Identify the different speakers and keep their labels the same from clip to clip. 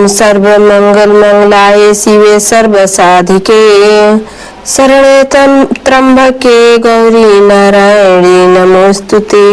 Speaker 1: ओम सर्वमंगल मंगलाय शिवे सर्वसाधिके शरणे त्र्यंबके गौरी नारायणी नमोस्तुते।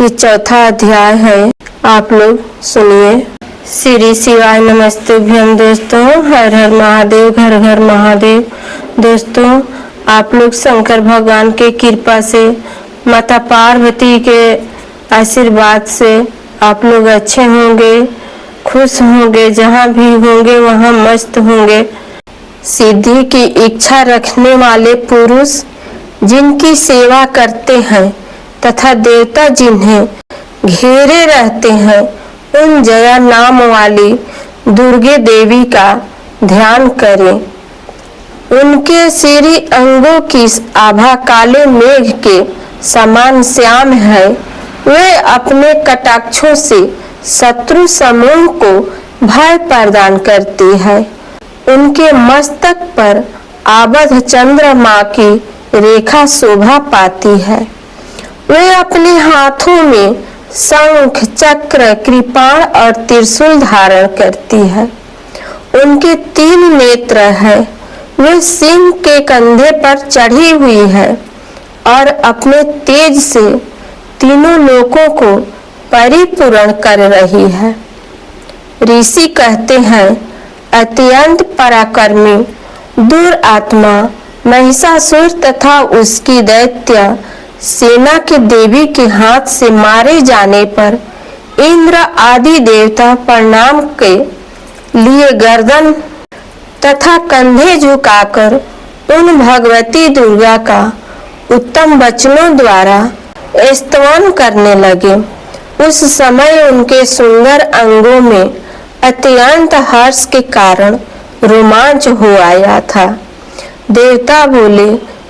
Speaker 1: ये चौथा अध्याय है, आप लोग सुनिए। श्री शिवाय नमस्तुभ्यं। दोस्तों, हर हर महादेव, घर घर महादेव। दोस्तों, आप लोग शंकर भगवान के कृपा से, माता पार्वती के आशीर्वाद से आप लोग अच्छे होंगे, खुश होंगे, जहाँ भी होंगे वहाँ मस्त होंगे। सिद्धि की इच्छा रखने वाले पुरुष जिनकी सेवा करते हैं तथा देवता जिन्हें घेरे रहते हैं, उन जया नाम वाली दुर्गे देवी का ध्यान करें। उनके श्री अंगों की आभा काले मेघ के समान श्याम है। वे अपने कटाक्षों से शत्रु समूह को भय प्रदान करती है। उनके मस्तक पर आबद्ध चंद्रमा की रेखा शोभा पाती है। वे अपने हाथों में शंख, चक्र, कृपाण और त्रिशूल धारण करती है। उनके 3 नेत्र है। वे सिंह के कंधे पर चढ़ी हुई है और अपने तेज से तीनों लोकों को परिपूर्ण कर रही है। ऋषि कहते हैं, अत्यंत पराक्रमी दुरात्मा महिषासुर तथा उसकी दैत्य सेना के देवी के हाथ से मारे जाने पर इंद्र आदि देवता प्रणाम के लिए गर्दन तथा कंधे झुकाकर उन भगवती दुर्गा का उत्तम वचनों द्वारा स्तवन करने लगे। उस समय उनके सुंदर अंगों में अत्यंत हर्ष के कारण रोमांच हो आया था। देवता बोले,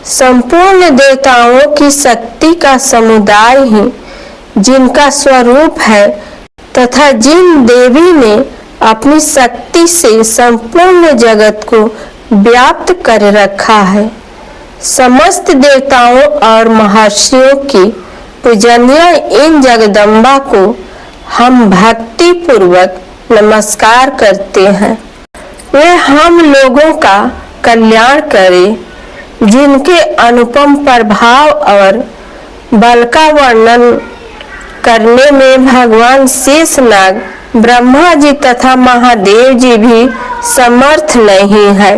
Speaker 1: संपूर्ण देवताओं की शक्ति का समुदाय ही जिनका स्वरूप है तथा जिन देवी ने अपनी शक्ति से संपूर्ण जगत को व्याप्त कर रखा है, समस्त देवताओं और महर्षियों की पूजनीय इन जगदम्बा को हम भक्ति पूर्वक नमस्कार करते हैं। वे हम लोगों का कल्याण करें। जिनके अनुपम प्रभाव और बल का वर्णन करने में भगवान शेषनाग, ब्रह्मा जी तथा महादेव जी भी समर्थ नहीं है।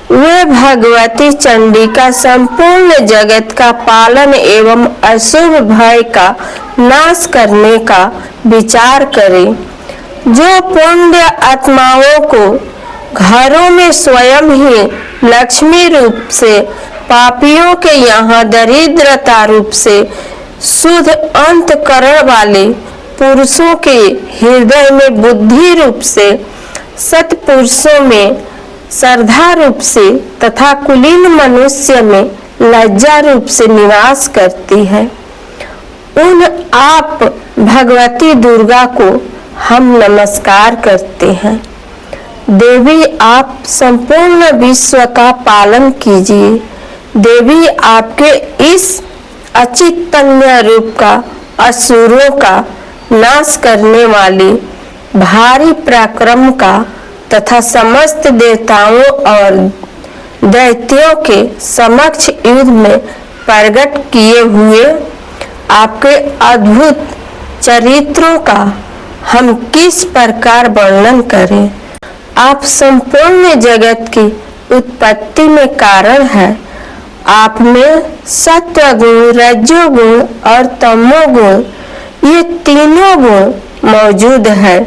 Speaker 1: वे भगवती चंडिका संपूर्ण जगत का पालन एवं अशुभ भय का नाश करने का विचार करें। जो पुण्य आत्माओं को घरों में स्वयं ही लक्ष्मी रूप से, पापियों के यहाँ दरिद्रता रूप से शुद्ध अंतकरण वाले पुरुषों के हृदय में बुद्धि रूप से, सत्पुरुषों में श्रद्धा रूप से तथा कुलीन मनुष्य में लज्जा रूप से निवास करती है, उन आप भगवती दुर्गा को हम नमस्कार करते हैं। देवी, आप संपूर्ण विश्व का पालन कीजिए। देवी, आपके इस अचिंतनीय रूप का असुरों का नाश करने वाली भारी पराक्रम का तथा समस्त देवताओं और दैत्यों के समक्ष युद्ध में प्रकट किए हुए आपके अद्भुत चरित्रों का हम किस प्रकार वर्णन करें। आप संपूर्ण जगत की उत्पत्ति में कारण है। आप में सत्वगुण, रजोगुण और तमोगुण, ये तीनों गुण मौजूद है,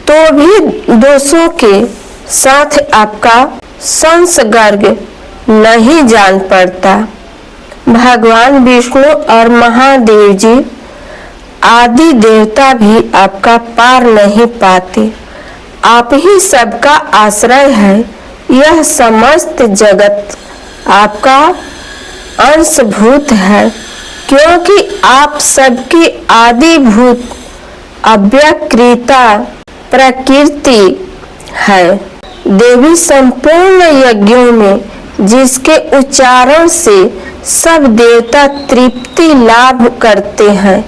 Speaker 1: तो भी दोषों के साथ आपका संसर्ग नहीं जान पड़ता। भगवान विष्णु और महादेव जी आदि देवता भी आपका पार नहीं पाते। आप ही सबका आश्रय है। यह समस्त जगत आपका अंशभूत है, क्योंकि आप सबकी आदिभूत अव्यक्रिता प्रकृति है। देवी, संपूर्ण यज्ञों में जिसके उच्चारण से सब देवता तृप्ति लाभ करते हैं,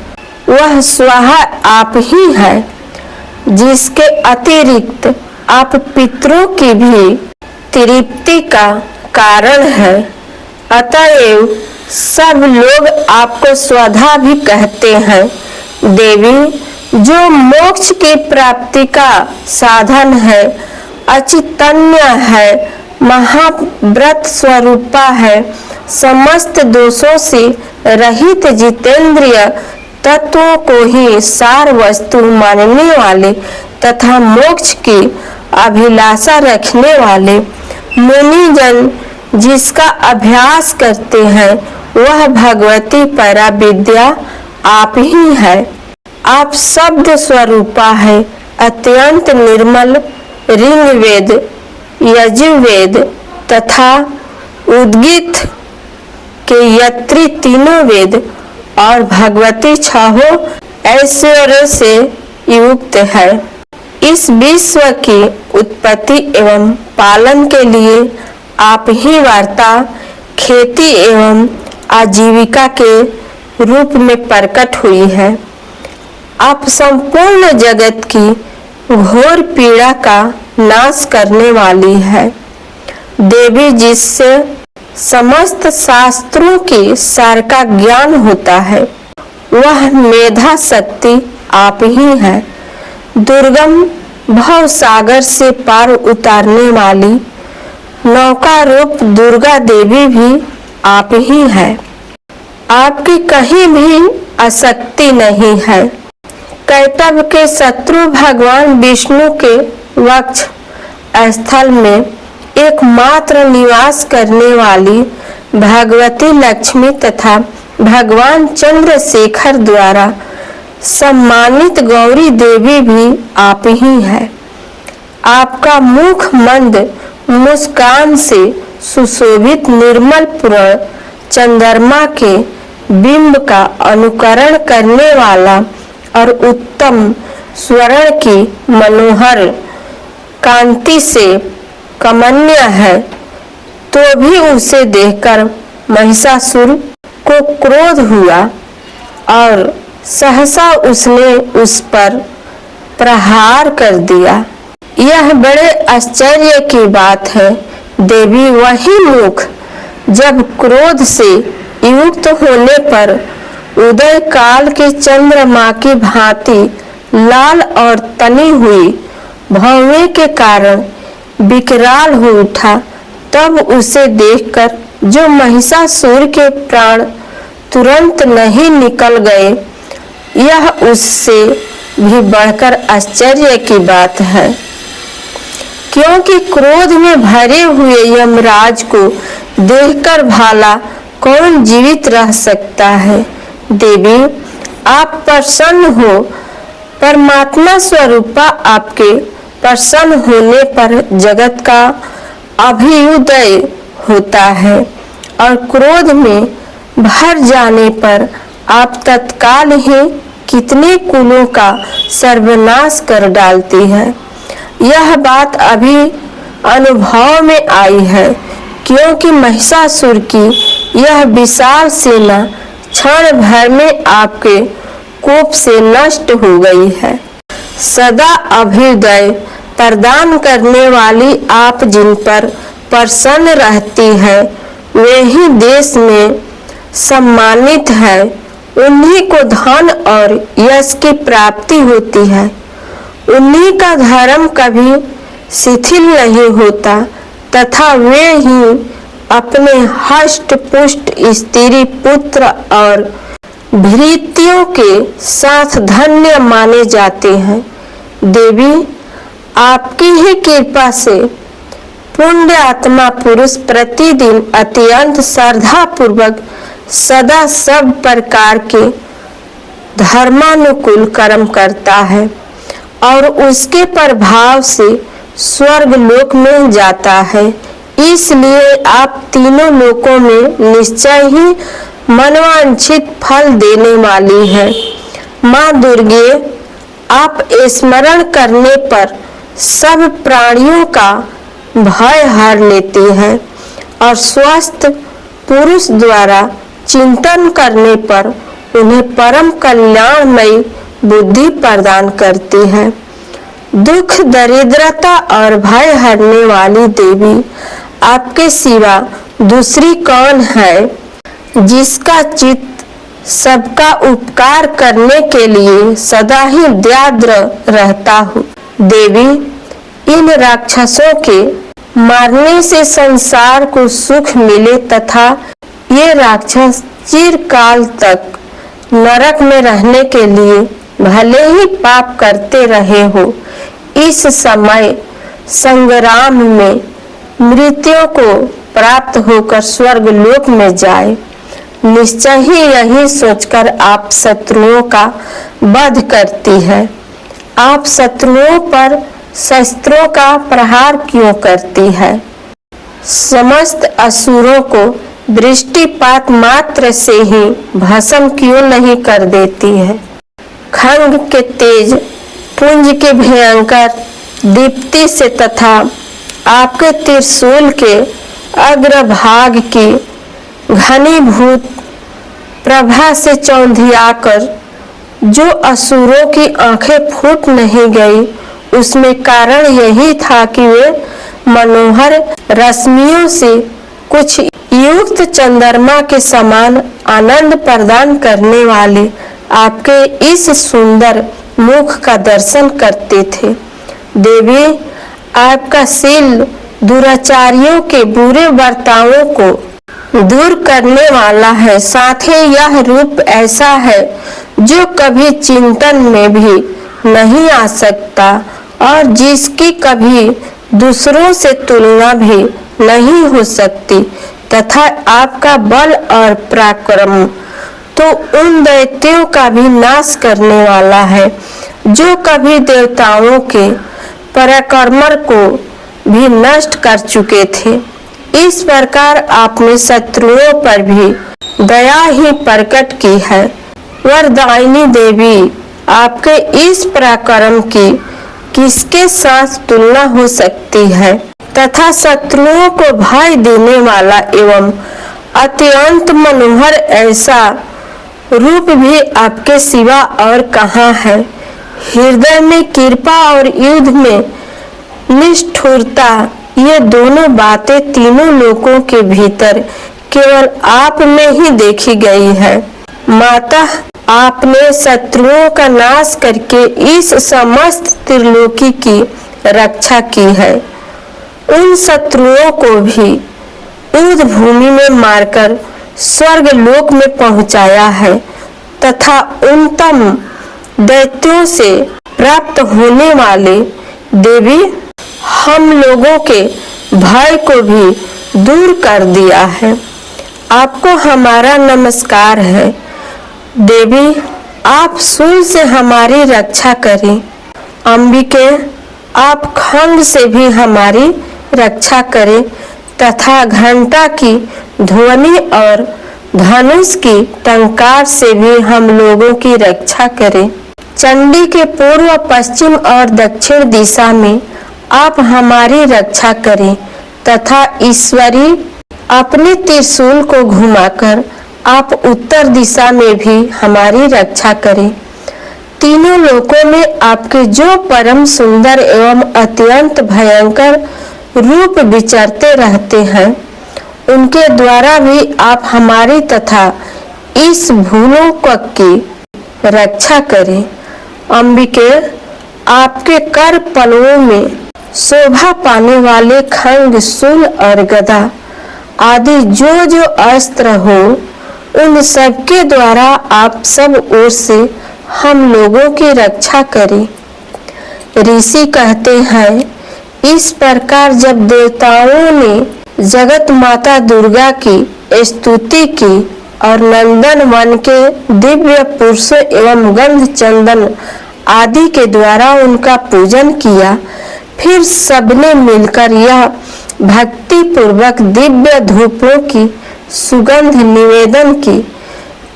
Speaker 1: वह स्वाहा आप ही है। जिसके अतिरिक्त आप पितरों की भी तृप्ति का कारण है। अतएव सब लोग आपको स्वधा भी कहते हैं। देवी जो मोक्ष की प्राप्ति का साधन है, अचितन्य है, महाव्रत स्वरूपा है, समस्त दोषों से रहित जितेंद्रिय तत्वों को ही सार वस्तु मानने वाले तथा मोक्ष की अभिलाषा रखने वाले मुनिजन जिसका अभ्यास करते हैं, वह भगवती परा विद्या आप ही है। आप शब्द स्वरूपा है, अत्यंत निर्मल ऋग्वेद, यजुर्वेद तथा उद्गीत के यत्री तीनों वेद और भगवती छहों ऐश्वर्य से युक्त है। इस विश्व की उत्पत्ति एवं पालन के लिए आप ही वार्ता, खेती एवं आजीविका के रूप में प्रकट हुई है। आप संपूर्ण जगत की घोर पीड़ा का नाश करने वाली है। देवी जिससे समस्त शास्त्रों की सार का ज्ञान होता है, वह मेधा शक्ति आप ही है। दुर्गम भव सागर से पार उतारने वाली नौका रूप दुर्गा देवी भी आप ही है। आपकी कहीं भी आसक्ति नहीं है। कैटभ के शत्रु भगवान विष्णु के वक्ष स्थल में एकमात्र निवास करने वाली भगवती लक्ष्मी तथा भगवान चंद्रशेखर द्वारा सम्मानित गौरी देवी भी आप ही है। आपका मुख मंद मुस्कान से सुशोभित निर्मल पूर्ण चंद्रमा के बिंब का अनुकरण करने वाला और उत्तम स्वर्ण की मनोहर कांति से कमनीय है, तो भी उसे देखकर महिषासुर को क्रोध हुआ और सहसा उसने उस पर प्रहार कर दिया। यह बड़े आश्चर्य की बात है। देवी वही मुख जब क्रोध से युक्त होने पर उदय काल के चंद्रमा की भांति लाल और तनी हुई भौवें के कारण विकराल हो उठा, तब उसे देखकर जो महिषासुर के प्राण तुरंत नहीं निकल गए, यह उससे भी बढ़कर आश्चर्य की बात है। क्योंकि क्रोध में भरे हुए यमराज को देखकर भाला कौन जीवित रह सकता है। देवी आप प्रसन्न हो। परमात्मा स्वरूपा आपके प्रसन्न होने पर जगत का अभ्युदय होता है और क्रोध में भर जाने पर आप तत्काल ही कितने कुलों का सर्वनाश कर डालती है। यह बात अभी अनुभव में आई है, क्योंकि महिषासुर की यह विशाल सेना क्षण भर में आपके कोप से नष्ट हो गई है। सदा अभ्युदय प्रदान करने वाली आप जिन पर प्रसन्न रहती है, वे ही देश में सम्मानित है। उन्हीं को धन और यश की प्राप्ति होती है। उन्हीं का धर्म कभी शिथिल नहीं होता तथा वे ही अपने हष्ट पुष्ट स्त्री पुत्र और भृत्यों के साथ धन्य माने जाते हैं। देवी आपकी ही कृपा से पुण्य आत्मा पुरुष प्रतिदिन अत्यंत श्रद्धा पूर्वक सदा सब प्रकार के धर्मानुकूल कर्म करता है और उसके प्रभाव से स्वर्ग लोक में जाता है। इसलिए आप तीनों लोकों में निश्चय ही मनवांछित फल देने वाली है। माँ दुर्गे आप स्मरण करने पर सब प्राणियों का भय हर लेती है और स्वस्थ पुरुष द्वारा चिंतन करने पर उन्हें परम कल्याणमयी बुद्धि प्रदान करती है। दुख, दरिद्रता और भय हरने वाली देवी, आपके सिवा दूसरी कौन है जिसका चित्त सबका उपकार करने के लिए सदा ही व्याग्र रहता हो। देवी, इन राक्षसों के मारने से संसार को सुख मिले तथा ये राक्षस चिरकाल तक नरक में रहने के लिए भले ही पाप करते रहे हो, इस समय संग्राम में मृत्यु को प्राप्त होकर स्वर्ग लोक में जाए। निश्चय ही यही सोचकर आप शत्रुओं का वध करती है। आप शत्रुओं पर शस्त्रों का प्रहार क्यों करती है? समस्त असुरों को दृष्टिपात मात्र से ही भस्म क्यों नहीं कर देती है? खंग के तेज पुंज के भयंकर दीप्ति से तथा आपके त्रिशूल के अग्रभाग की घनीभूत प्रभा से चौंधियाकर जो असुरों की आंखें फूट नहीं गई, उसमें कारण यही था कि वे मनोहर रश्मियों से कुछ युक्त चंद्रमा के समान आनंद प्रदान करने वाले आपके इस सुंदर मुख का दर्शन करते थे। देवी, आपका शील दुराचारियों के बुरे बर्तावों को दूर करने वाला है। साथ ही यह रूप ऐसा है जो कभी चिंतन में भी नहीं आ सकता और जिसकी कभी दूसरों से तुलना भी नहीं हो सकती, तथा आपका बल और पराक्रम तो उन दैत्यों का भी नाश करने वाला है जो कभी देवताओं के पराक्रम को भी नष्ट कर चुके थे। इस प्रकार आपने शत्रुओं पर भी दया ही प्रकट की है। वरदायिनी देवी, आपके इस पराक्रम की किसके साथ तुलना हो सकती है? तथा शत्रुओं को भय देने वाला एवं अत्यंत मनोहर ऐसा रूप भी आपके सिवा और कहाँ है? हृदय में कृपा और युद्ध में निष्ठुरता, ये दोनों बातें तीनों लोकों के भीतर केवल आप में ही देखी गई है। माता, आपने शत्रुओं का नाश करके इस समस्त त्रिलोकी की रक्षा की है। उन शत्रुओं को भी युद्ध भूमि में मारकर स्वर्ग लोक में पहुंचाया है तथा उन्नतम दैत्यों से प्राप्त होने वाले देवी, हम लोगों के भय को भी दूर कर दिया है। आपको हमारा नमस्कार है। देवी, आप शूल से हमारी रक्षा करें। अंबिके, आप खंड से भी हमारी रक्षा करें तथा घंटा की ध्वनि और धनुष की टंकार से भी हम लोगों की रक्षा करें। चंडी के पूर्व, पश्चिम और दक्षिण दिशा में आप हमारी रक्षा करें तथा ईश्वरी अपने त्रिशूल को घुमाकर आप उत्तर दिशा में भी हमारी रक्षा करें। तीनों लोकों में आपके जो परम सुंदर एवं अत्यंत भयंकर रूप विचरते रहते हैं, उनके द्वारा भी आप हमारी तथा इस भूलोक की रक्षा करें। अंबिके, आपके कर पलवों में शोभा पाने वाले खंग, शूल और गदा आदि जो जो अस्त्र हो, उन सब के द्वारा आप सब ओर से हम लोगों की रक्षा करें। ऋषि कहते हैं, इस प्रकार जब देवताओं ने जगत माता दुर्गा की स्तुति की और नंदन वन के दिव्य पुरुषों एवं गंध चंदन आदि के द्वारा उनका पूजन किया, फिर सबने मिलकर यह भक्ति पूर्वक दिव्य धूपों की सुगंध निवेदन की,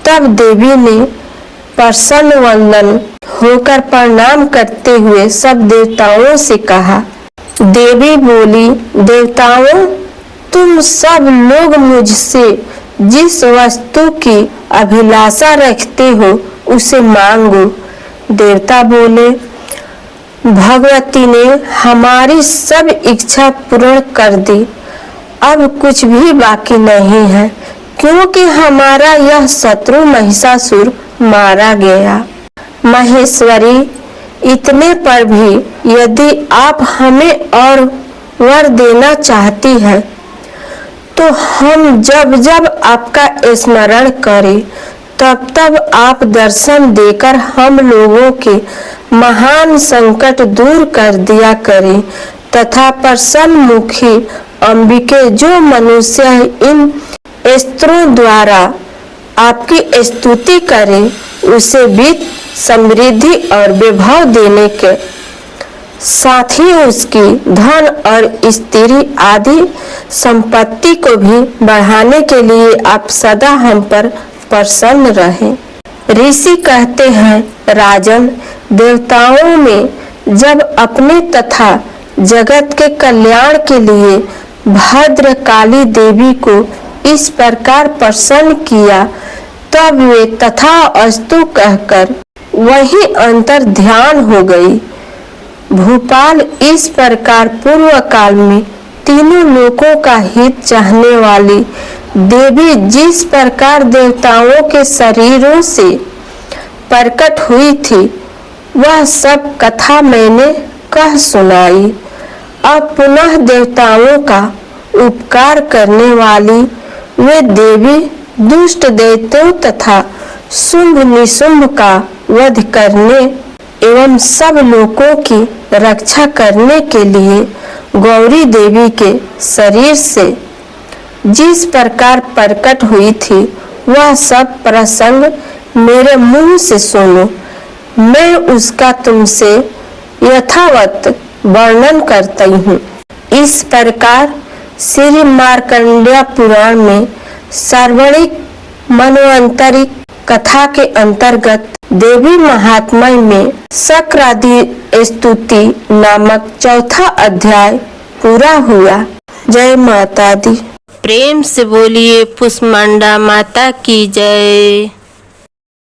Speaker 1: तब देवी ने प्रसन्न वंदन होकर प्रणाम करते हुए सब देवताओं से कहा। देवी बोली, देवताओं, तुम सब लोग मुझसे जिस वस्तु की अभिलाषा रखते हो उसे मांगो। देवता बोले, भगवती ने हमारी सब इच्छा पूर्ण कर दी। अब कुछ भी बाकी नहीं है, क्योंकि हमारा यह शत्रु महिषासुर मारा गया। महेश्वरी, इतने पर भी यदि आप हमें और वर देना चाहती हैं, तो हम जब जब आपका स्मरण करें तब तब आप दर्शन देकर हम लोगों के महान संकट दूर कर दिया करें तथा प्रसन्नमुखी अंबिके, जो मनुष्य इन स्त्रों द्वारा आपकी स्तुति करे उसे वित्त, समृद्धि और वैभव देने के साथ ही उसकी धन और स्त्री आदि संपत्ति को भी बढ़ाने के लिए आप सदा हम पर प्रसन्न रहें। ऋषि कहते हैं, राजन, देवताओं में जब अपने तथा जगत के कल्याण के लिए भद्रकाली देवी को इस प्रकार प्रसन्न किया, तब वे तथा अस्तु कहकर वही अंतर ध्यान हो गई। भूपाल इस प्रकार पूर्व काल में तीनों लोकों का हित चाहने वाली देवी जिस प्रकार देवताओं के शरीरों से प्रकट हुई थी, वह सब कथा मैंने कह सुनाई। अब पुनः देवताओं का उपकार करने वाली वे देवी दुष्ट दैत्यों तथा शुंभ निशुंभ का वध करने एवं सब लोगों की रक्षा करने के लिए गौरी देवी के शरीर से जिस प्रकार प्रकट हुई थी, वह सब प्रसंग मेरे मुंह से सुनो। मैं उसका तुमसे यथावत वर्णन करती हूँ। इस प्रकार श्री मार्कंडेय पुराण में सार्वणिक मनवंतरिक कथा के अंतर्गत देवी महात्म्य में शक्रादि स्तुति नामक चौथा अध्याय पूरा हुआ। जय माता दी।
Speaker 2: प्रेम से बोलिए कुष्मांडा माता की जय।